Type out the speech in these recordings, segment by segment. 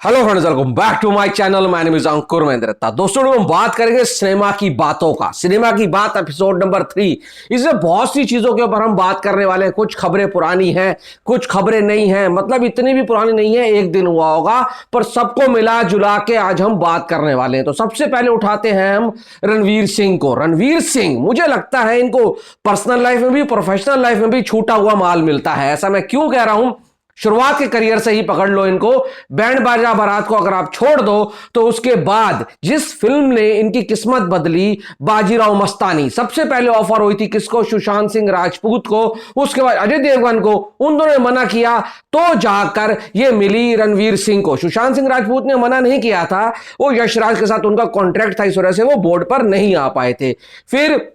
Hello friends, welcome back to my channel. My name is Ankur Mahendra Datta. दोस्तों, हम बात करेंगे सिनेमा की बातों का। सिनेमा की बात एपिसोड नंबर 3। इसमें बहुत सी चीजों के ऊपर हम बात करने वाले हैं। कुछ खबरें पुरानी हैं, कुछ खबरें नई हैं, मतलब इतनी भी पुरानी नहीं है, एक दिन हुआ होगा, पर सबको मिला जुला के आज हम बात करने वाले हैं। तो सबसे पहले उठाते हैं हम रणवीर सिंह को। रणवीर सिंह, मुझे लगता है इनको पर्सनल लाइफ में भी प्रोफेशनल लाइफ में भी छूटा हुआ माल मिलता है। ऐसा मैं क्यों कह रहा हूं? शुरुआत के करियर से ही पकड़ लो इनको। बैंड बाजा बारात को अगर आप छोड़ दो तो उसके बाद जिस फिल्म ने इनकी किस्मत बदली, बाजीराव मस्तानी, सबसे पहले ऑफर हुई थी किसको? सुशांत सिंह राजपूत को। उसके बाद अजय देवगन को। उन दोनों ने मना किया तो जाकर ये मिली रणवीर सिंह को। सुशांत सिंह राजपूत ने मना नहीं किया था, वो यशराज के साथ उनका कॉन्ट्रैक्ट था, इस वजह से वो बोर्ड पर नहीं आ पाए थे। फिर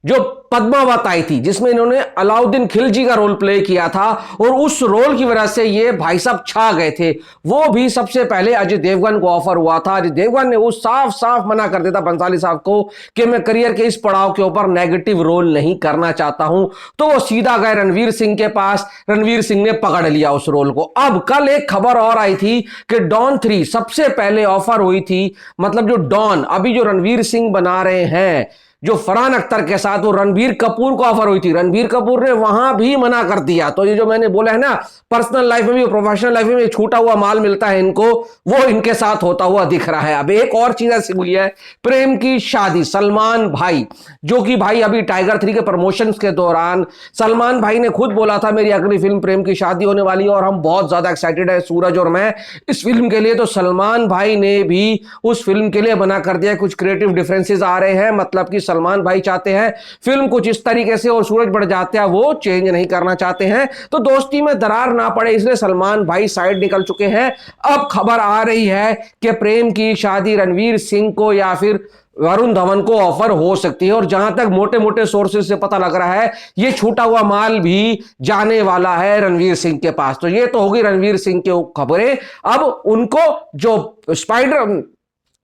जो पद्मावत आई थी जिसमें इन्होंने अलाउद्दीन खिलजी का रोल प्ले किया था, और उस रोल की वजह से ये भाई साहब छा गए थे। वो भी सबसे पहले अजय देवगन को ऑफर हुआ था। अजय देवगन ने वो साफ साफ मना कर दिया था बंसाली साहब को कि मैं करियर के इस पड़ाव के ऊपर नेगेटिव रोल नहीं करना चाहता हूं। तो वो सीधा गए रणवीर सिंह के पास। रणवीर सिंह ने पकड़ लिया उस रोल को। अब कल एक खबर और आई थी कि डॉन 3 सबसे पहले ऑफर हुई थी, मतलब जो डॉन अभी जो रणवीर सिंह बना रहे हैं जो फरहान अख्तर के साथ, वो रणबीर कपूर को ऑफर हुई थी। रणबीर कपूर ने वहां भी मना कर दिया। तो ये जो मैंने बोला है ना, पर्सनल लाइफ में भी प्रोफेशनल लाइफ में भी छूटा हुआ माल मिलता है इनको, वो इनके साथ होता हुआ दिख रहा है। अब एक और चीज ऐसी हुई है, प्रेम की शादी। सलमान भाई, जो कि भाई अभी टाइगर 3 के प्रमोशंस के दौरान सलमान भाई ने खुद बोला था मेरी अगली फिल्म प्रेम की शादी होने वाली है और हम बहुत ज्यादा एक्साइटेड है, सूरज और मैं, इस फिल्म के लिए। तो सलमान भाई ने भी उस फिल्म के लिए मना कर दिया। कुछ क्रिएटिव डिफरेंसेस आ रहे हैं, मतलब कि सलमान भाई चाहते हैं फिल्म कुछ इस तरीके से और सूरज बढ़ जाते हैं वो चेंज नहीं करना चाहते हैं, तो दोस्ती में दरार ना पड़े इसलिए सलमान भाई साइड निकल चुके हैं। अब खबर आ रही है कि प्रेम की शादी रणवीर सिंह को या फिर वरुण धवन को ऑफर हो सकती है। और जहां तक मोटे मोटे सोर्सेज से पता लग रहा है, ये छूटा हुआ माल भी जाने वाला है रणवीर सिंह के पास। तो ये तो होगी रणवीर सिंह की खबरें। अब उनको जो स्पाइडर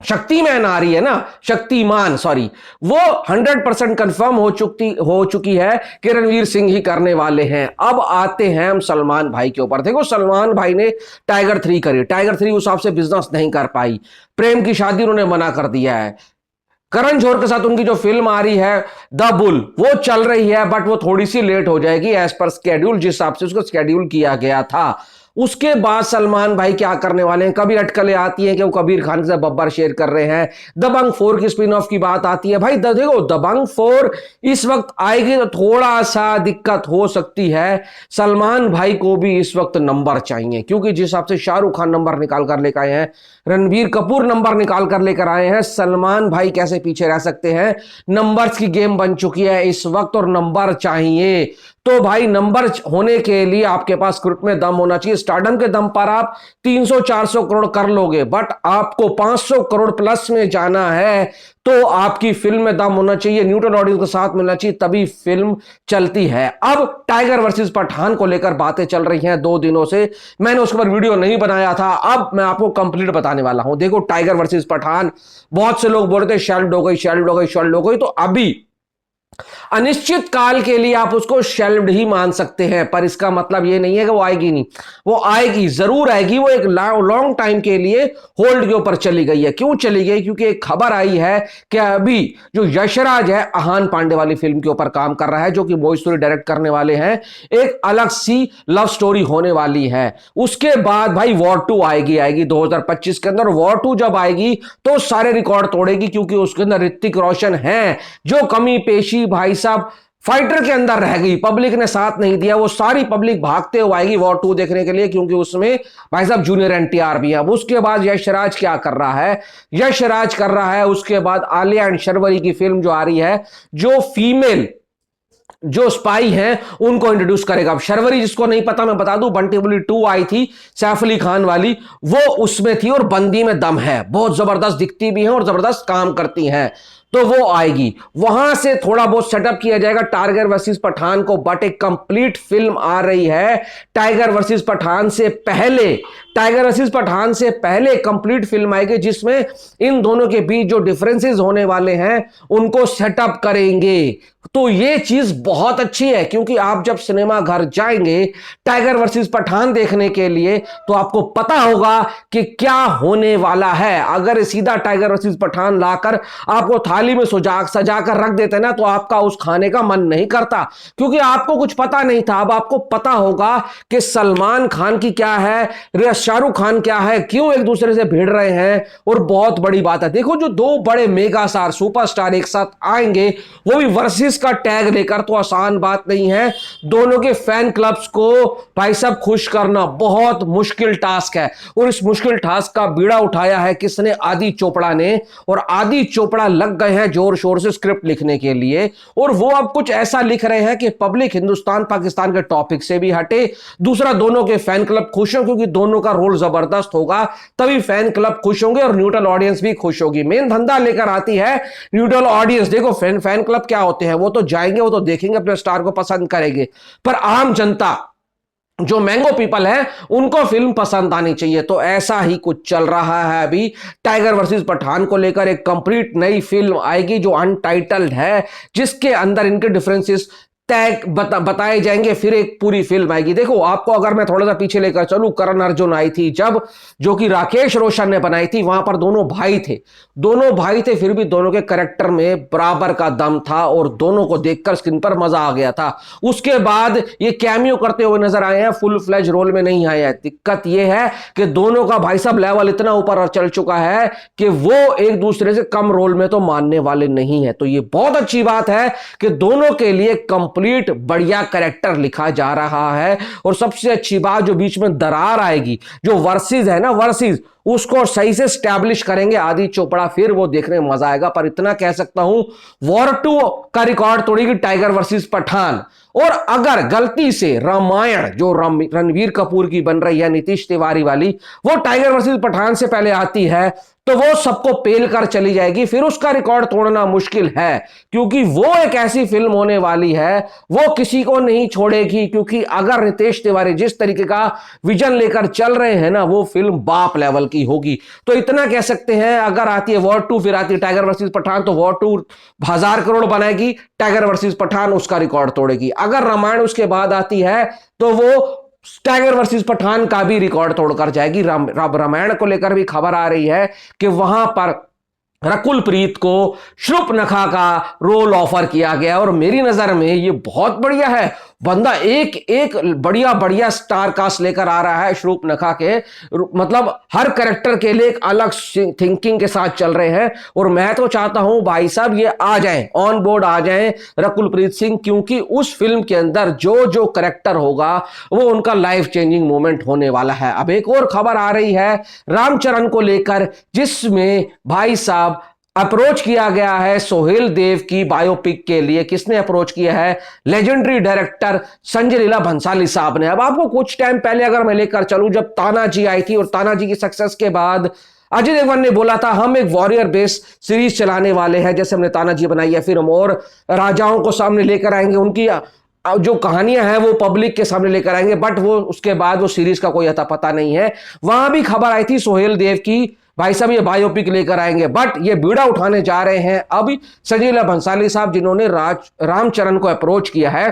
शक्तिमान आ रही है ना, शक्तिमान सॉरी, वो 100% कंफर्म हो चुकी है कि रणवीर सिंह ही करने वाले हैं। अब आते हैं हम सलमान भाई के ऊपर। देखो, सलमान भाई ने टाइगर 3 करी, टाइगर 3 उस हिसाब से बिजनेस नहीं कर पाई। प्रेम की शादी उन्होंने मना कर दिया है। करण जौहर के साथ उनकी जो फिल्म आ रही है द बुल, वो चल रही है, बट वो थोड़ी सी लेट हो जाएगी एज पर स्केड्यूल, जिस हिसाब से उसको स्केड्यूल किया गया था। उसके बाद सलमान भाई क्या करने वाले हैं? कभी अटकलें आती हैं कि वो कबीर खान के साथ बब्बर शेयर कर रहे हैं। दबंग 4 की स्पिन ऑफ की बात आती है। भाई देखो, दबंग 4 इस वक्त आएगी तो थोड़ा सा दिक्कत हो सकती है। सलमान भाई को भी इस वक्त नंबर चाहिए, क्योंकि जिस हिसाब से शाहरुख खान नंबर निकाल कर लेकर आए हैं, रणबीर कपूर नंबर निकाल कर लेकर आए हैं, सलमान भाई कैसे पीछे रह सकते हैं? नंबर्स की गेम बन चुकी है इस वक्त और नंबर चाहिए। तो भाई नंबर होने के लिए आपके पास स्क्रिप्ट में दम होना चाहिए। स्टारडम के दम पर आप 300-400 करोड़ कर लोगे, बट आपको 500 करोड़ प्लस में जाना है तो आपकी फिल्म में दम होना चाहिए, न्यूट्रल ऑडियंस के साथ मिलना चाहिए, तभी फिल्म चलती है। अब टाइगर वर्सेस पठान को लेकर बातें चल रही हैं 2 दिनों से। मैंने उसके ऊपर वीडियो नहीं बनाया था, अब मैं आपको कंप्लीट बताने वाला हूं। देखो, टाइगर वर्सेस पठान, बहुत से लोग बोल रहे थे शेल्ड हो गई, शेल्ड हो गई, शेल्ड हो गई। तो अभी अनिश्चित काल के लिए आप उसको शेल्व्ड ही मान सकते हैं, पर इसका मतलब यह नहीं है कि वो आएगी नहीं, वो आएगी, जरूर आएगी। वो एक लॉन्ग टाइम के लिए होल्ड के ऊपर चली गई है। क्यों चली गई? क्योंकि एक खबर आई है कि अभी जो यशराज है आहान पांडे वाली फिल्म के ऊपर काम कर रहा है, जो कि भोजपुरी डायरेक्ट करने वाले हैं। एक अलग सी लव स्टोरी होने वाली है। उसके बाद भाई वॉर 2 आएगी 2025 के अंदर। वॉर 2 जब आएगी तो सारे रिकॉर्ड तोड़ेगी, क्योंकि उसके अंदर ऋतिक रोशन है। जो कमी पेशी भाई साहब फाइटर के अंदर रह गई, पब्लिक ने साथ नहीं दिया, वो सारी पब्लिक भागते हुए आएगी वॉर 2 देखने के लिए, क्योंकि उसमें भाई साहब जूनियर एनटीआर भी है। अब उसके बाद यशराज क्या कर रहा है? यशराज कर रहा है उसके बाद आलिया एंड शर्वरी की फिल्म जो आ रही है, जो फीमेल जो स्पाई हैं उनको इंट्रोड्यूस करेगा। अब शर्वरी, जिसको नहीं पता मैं बता दूं, बंटी बुली 2 आई थी सैफ अली खान वाली, वो उसमें थी और बंदी में दम है, बहुत जबरदस्त दिखती भी है और जबरदस्त काम करती हैं। तो वो आएगी, वहां से थोड़ा बहुत सेटअप किया जाएगा टाइगर वर्सेस पठान को, बट एक कंप्लीट फिल्म आ रही है टाइगर वर्सेस पठान से पहले। टाइगर वर्सेस पठान से पहले कंप्लीट फिल्म आएगी जिसमें इन दोनों के बीच जो डिफरेंसेस होने वाले हैं उनको सेटअप करेंगे। तो ये चीज बहुत अच्छी है, क्योंकि आप जब सिनेमा घर जाएंगे टाइगर वर्सेस पठान देखने के लिए तो आपको पता होगा कि क्या होने वाला है। अगर सीधा टाइगर वर्सेस पठान लाकर आपको थाली में सजा कर रख देते ना तो आपका उस खाने का मन नहीं करता, क्योंकि आपको कुछ पता नहीं था। अब आपको पता होगा कि सलमान खान की क्या है, शाहरुख खान क्या है, क्यों एक दूसरे से भिड़ रहे हैं। और बहुत बड़ी बात है, देखो जो दो बड़े मेगा स्टार सुपरस्टार एक साथ आएंगे वो भी वर्सेस का टैग लेकर, तो आसान बात नहीं है। दोनों के फैन क्लब्स को भाई साहब खुश करना बहुत मुश्किल टास्क है, और इस मुश्किल टास्क का बीड़ा उठाया है किसने? आदि चोपड़ा ने। और आदि चोपड़ा लग गए हैं जोर शोर से स्क्रिप्ट लिखने के लिए, और वो अब कुछ ऐसा लिख रहे हैं कि पब्लिक हिंदुस्तान पाकिस्तान के टॉपिक से भी हटे। दूसरा, दोनों के फैन क्लब खुश हो, क्योंकि दोनों का रोल जबरदस्त होगा, तभी फैन क्लब खुश होंगे और न्यूट्रल ऑडियंस भी खुश होगी। मेन धंधा लेकर आती है न्यूट्रल ऑडियंस। देखो फैन क्लब क्या होते हैं, वो तो जाएंगे, वो तो देखेंगे, अपने स्टार को पसंद करेंगे, पर आम जनता जो मैंगो पीपल है उनको फिल्म पसंद आनी चाहिए। तो ऐसा ही कुछ चल रहा है अभी टाइगर वर्सेस पठान को लेकर। एक कंप्लीट नई फिल्म आएगी जो अनटाइटल्ड है, जिसके अंदर इनके डिफरेंसेस टैग बताए जाएंगे, फिर एक पूरी फिल्म आएगी। देखो आपको अगर मैं थोड़ा सा पीछे लेकर चलूं, करण अर्जुन आई थी जब, जो कि राकेश रोशन ने बनाई थी, वहां पर दोनों भाई थे, फिर भी दोनों के कैरेक्टर में बराबर का दम था और दोनों को देखकर स्क्रीन पर मजा आ गया था। उसके बाद ये कैमियो करते हुए नजर आए हैं, फुल फ्लैज रोल में नहीं आए हैं। दिक्कत यह है कि दोनों का भाई साहब लेवल इतना ऊपर चल चुका है कि वो एक दूसरे से कम रोल में तो मानने वाले नहीं है। तो ये बहुत अच्छी बात है कि दोनों के लिए कंप्लीट बढ़िया कैरेक्टर लिखा जा रहा है। और सबसे अच्छी बात, जो बीच में दरार आएगी, जो वर्सेस है ना, वर्सेस उसको सही से स्टैब्लिश करेंगे आदि चोपड़ा, फिर वो देखने में मजा आएगा। पर इतना कह सकता हूं, वॉर 2 का रिकॉर्ड तोड़ेगी टाइगर वर्सेस पठान। और अगर गलती से रामायण जो रणवीर कपूर की बन रही है नीतीश तिवारी वाली, वो टाइगर वर्सेस पठान से पहले आती है तो वो सबको पेल कर चली जाएगी, फिर उसका रिकॉर्ड तोड़ना मुश्किल है, क्योंकि वो एक ऐसी फिल्म होने वाली है वो किसी को नहीं छोड़ेगी। क्योंकि अगर नीतीश तिवारी जिस तरीके का विजन लेकर चल रहे हैं ना, वो फिल्म बाप लेवल की होगी। तो इतना कह सकते हैं, अगर आती है वॉर 2 फिर आती है टाइगर वर्सेस पठान, तो वॉर 2 1000 करोड़ बनाएगी, टाइगर वर्सेस पठान उसका रिकॉर्ड तोड़ेगी। अगर रामायण उसके बाद आती है तो वो टाइगर वर्सेस पठान का भी रिकॉर्ड तोड़कर जाएगी। रामायण को लेकर भी खबर आ रही है कि वहां पर रकुल प्रीत को शूर्पणखा का रोल ऑफर किया गया, और मेरी नजर में ये बहुत बढ़िया है। बंदा एक एक बढ़िया बढ़िया स्टार कास्ट लेकर आ रहा है शूर्पणखा के, मतलब हर कैरेक्टर के लिए एक अलग थिंकिंग के साथ चल रहे हैं। और मैं तो चाहता हूं भाई साहब ये आ जाएं, ऑन बोर्ड आ जाएं रकुल प्रीत सिंह, क्योंकि उस फिल्म के अंदर जो जो कैरेक्टर होगा वो उनका लाइफ चेंजिंग मोमेंट होने वाला है। अब एक और खबर आ रही है रामचरण को लेकर, जिसमें भाई साहब अप्रोच किया गया है सोहेल देव की बायोपिक के लिए। किसने अप्रोच किया है? लेजेंडरी डायरेक्टर संजय लीला भंसाली साहब ने। अब आपको कुछ टाइम पहले अगर मैं लेकर चलूं, जब तानाजी आई थी और तानाजी की सक्सेस के बाद अजय देवगन ने बोला था हम एक वॉरियर बेस सीरीज चलाने वाले हैं, जैसे हमने तानाजी बनाई है, फिर हम और राजाओं को सामने लेकर आएंगे, उनकी जो कहानियां हैं वो पब्लिक के सामने लेकर आएंगे। बट वो उसके बाद वो सीरीज का कोई अता पता नहीं है। वहां भी खबर आई थी सोहेल देव की, भाई साहब ये बायोपिक लेकर आएंगे, बट ये बीड़ा उठाने जा रहे हैं अभी संजय लीला भंसाली साहब, जिन्होंने रामचरण को अप्रोच किया है।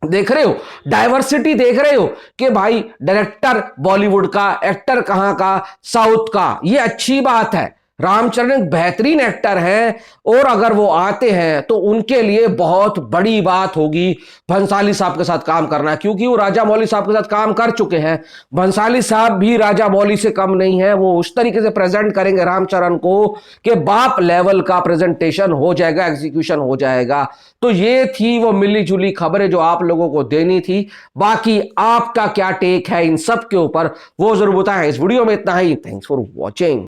देख रहे हो डायवर्सिटी, देख रहे हो कि भाई डायरेक्टर बॉलीवुड का, एक्टर कहां का, साउथ का, ये अच्छी बात है। रामचरण एक बेहतरीन एक्टर हैं, और अगर वो आते हैं तो उनके लिए बहुत बड़ी बात होगी भंसाली साहब के साथ काम करना, क्योंकि वो राजा मौली साहब के साथ काम कर चुके हैं। भंसाली साहब भी राजा मौली से कम नहीं है, वो उस तरीके से प्रेजेंट करेंगे रामचरण को कि बाप लेवल का प्रेजेंटेशन हो जाएगा, एग्जीक्यूशन हो जाएगा। तो ये थी वो मिली जुली खबरें जो आप लोगों को देनी थी। बाकी आपका क्या टेक है इन सब के ऊपर वो जरूर बताएं। इस वीडियो में इतना ही। Thanks for watching.